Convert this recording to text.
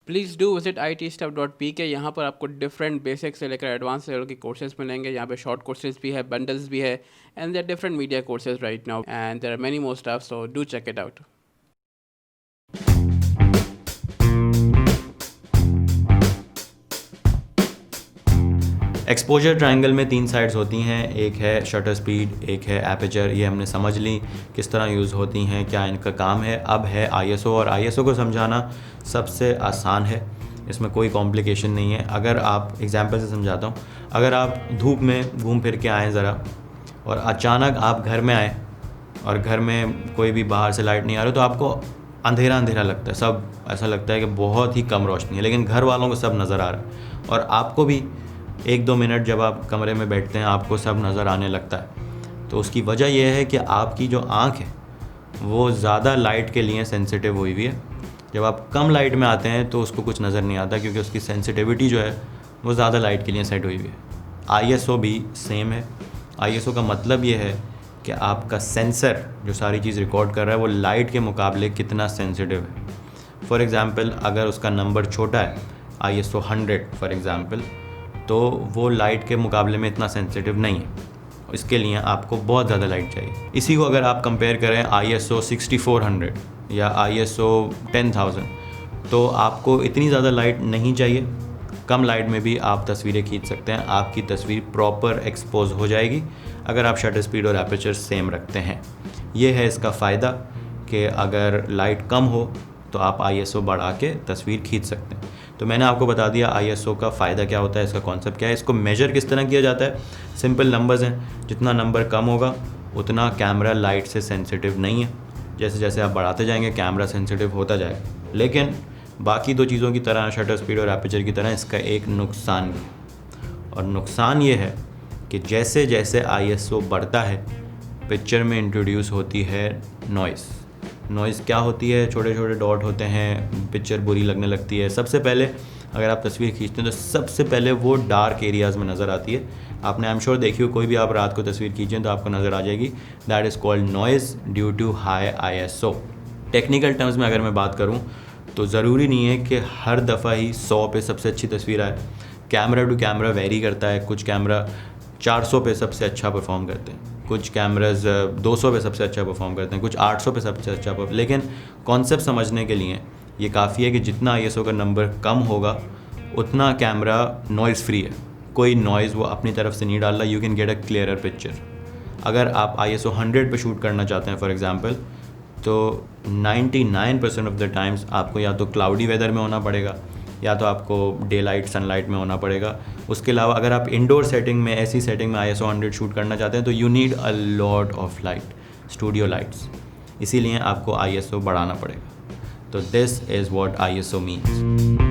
Please do visit itstuff.pk। यहाँ पर आपको डिफरेंट बेसिक से लेकर एडवांस लेवल के कोर्सेज मिलेंगे। यहाँ पे शॉर्ट कोर्सेज भी है, बंडल्स भी है, and there different media courses right now, and there are many more stuff, so do check it out. Exposure triangle में 3 साइड्स होती हैं, एक है शटर स्पीड, एक है एपर्चर। ये हमने समझ ली किस तरह यूज़ होती हैं, क्या इनका काम है। अब है आईएसओ, और आईएसओ को समझाना सबसे आसान है, इसमें कोई कॉम्प्लिकेशन नहीं है। अगर आप एग्जांपल से समझाता हूँ, अगर आप धूप में घूम फिर के आएँ ज़रा और अचानक आप घर में आए और घर में कोई भी बाहर से लाइट नहीं आ रही, तो आपको अंधेरा अंधेरा लगता है, सब ऐसा लगता है कि बहुत ही कम रोशनी है, लेकिन घर वालों को सब नज़र आ रहा है और आपको भी 1-2 मिनट जब आप कमरे में बैठते हैं आपको सब नज़र आने लगता है। तो उसकी वजह यह है कि आपकी जो आँख है वो ज़्यादा लाइट के लिए सेंसिटिव हुई हुई है। जब आप कम लाइट में आते हैं तो उसको कुछ नज़र नहीं आता, क्योंकि उसकी सेंसिटिविटी जो है वो ज़्यादा लाइट के लिए सेट हुई हुई है। आईएसओ भी सेम है। आईएसओ का मतलब ये है कि आपका सेंसर जो सारी चीज़ रिकॉर्ड कर रहा है वो लाइट के मुकाबले कितना सेंसिटिव है। फॉर एग्ज़ाम्पल, अगर उसका नंबर छोटा है, आईएसओ 100 फॉर एग्ज़ाम्पल, तो वो लाइट के मुकाबले में इतना सेंसिटिव नहीं है। इसके लिए आपको बहुत ज़्यादा लाइट चाहिए। इसी को अगर आप कंपेयर करें आईएसओ 6400 या आईएसओ 10000, तो आपको इतनी ज़्यादा लाइट नहीं चाहिए। कम लाइट में भी आप तस्वीरें खींच सकते हैं, आपकी तस्वीर प्रॉपर एक्सपोज हो जाएगी अगर आप शटर स्पीड और एपर्चर सेम रखते हैं। ये है इसका फ़ायदा कि अगर लाइट कम हो तो आप आईएसओ बढ़ा के तस्वीर खींच सकते हैं। तो मैंने आपको बता दिया आईएसओ का फ़ायदा क्या होता है, इसका कॉन्सेप्ट क्या है। इसको मेजर किस तरह किया जाता है, सिंपल नंबर्स हैं, जितना नंबर कम होगा उतना कैमरा लाइट से सेंसिटिव नहीं है। जैसे जैसे आप बढ़ाते जाएंगे कैमरा सेंसिटिव होता जाएगा। लेकिन बाकी 2 चीज़ों की तरह, शटर स्पीड और एपर्चर की तरह, इसका एक नुकसान भी है, और नुकसान ये है कि जैसे जैसे आईएसओ बढ़ता है पिक्चर में इंट्रोड्यूस होती है नॉइज़। नॉइज़ क्या होती है, छोटे छोटे डॉट होते हैं, पिक्चर बुरी लगने लगती है। सबसे पहले अगर आप तस्वीर खींचते हैं तो सबसे पहले वो डार्क एरियाज़ में नज़र आती है। आपने आई एम श्योर देखी हो, कोई भी आप रात को तस्वीर खींचें तो आपको नज़र आ जाएगी। That is called noise due to high ISO. Technical terms में अगर मैं बात करूँ तो ज़रूरी नहीं है कि हर दफ़ा ही 100 पे सबसे अच्छी तस्वीर आए। कैमरा टू कैमरा वेरी करता है। कुछ कैमरा 400 पे सबसे अच्छा परफॉर्म करते हैं, कुछ कैमराज 200 पे सबसे अच्छा परफॉर्म करते हैं, कुछ 800 पे सबसे अच्छा लेकिन कॉन्सेप्ट समझने के लिए ये काफ़ी है कि जितना आईएसओ का नंबर कम होगा उतना कैमरा नॉइज़ फ्री है। कोई नॉइज़ वो अपनी तरफ से नहीं डाल रहा, you can get a clearer picture. अगर आप आईएसओ 100 पे शूट करना चाहते हैं फॉर एग्ज़ाम्पल, तो 99% ऑफ द टाइम्स आपको या तो क्लाउडी वेदर में होना पड़ेगा या तो आपको डे लाइट सनलाइट में होना पड़ेगा। उसके अलावा अगर आप इंडोर सेटिंग में, ऐसी सेटिंग में आईएसओ 100 शूट करना चाहते हैं तो you need a lot of light, studio lights, इसीलिए आपको आईएसओ बढ़ाना पड़ेगा। तो this is what ISO means.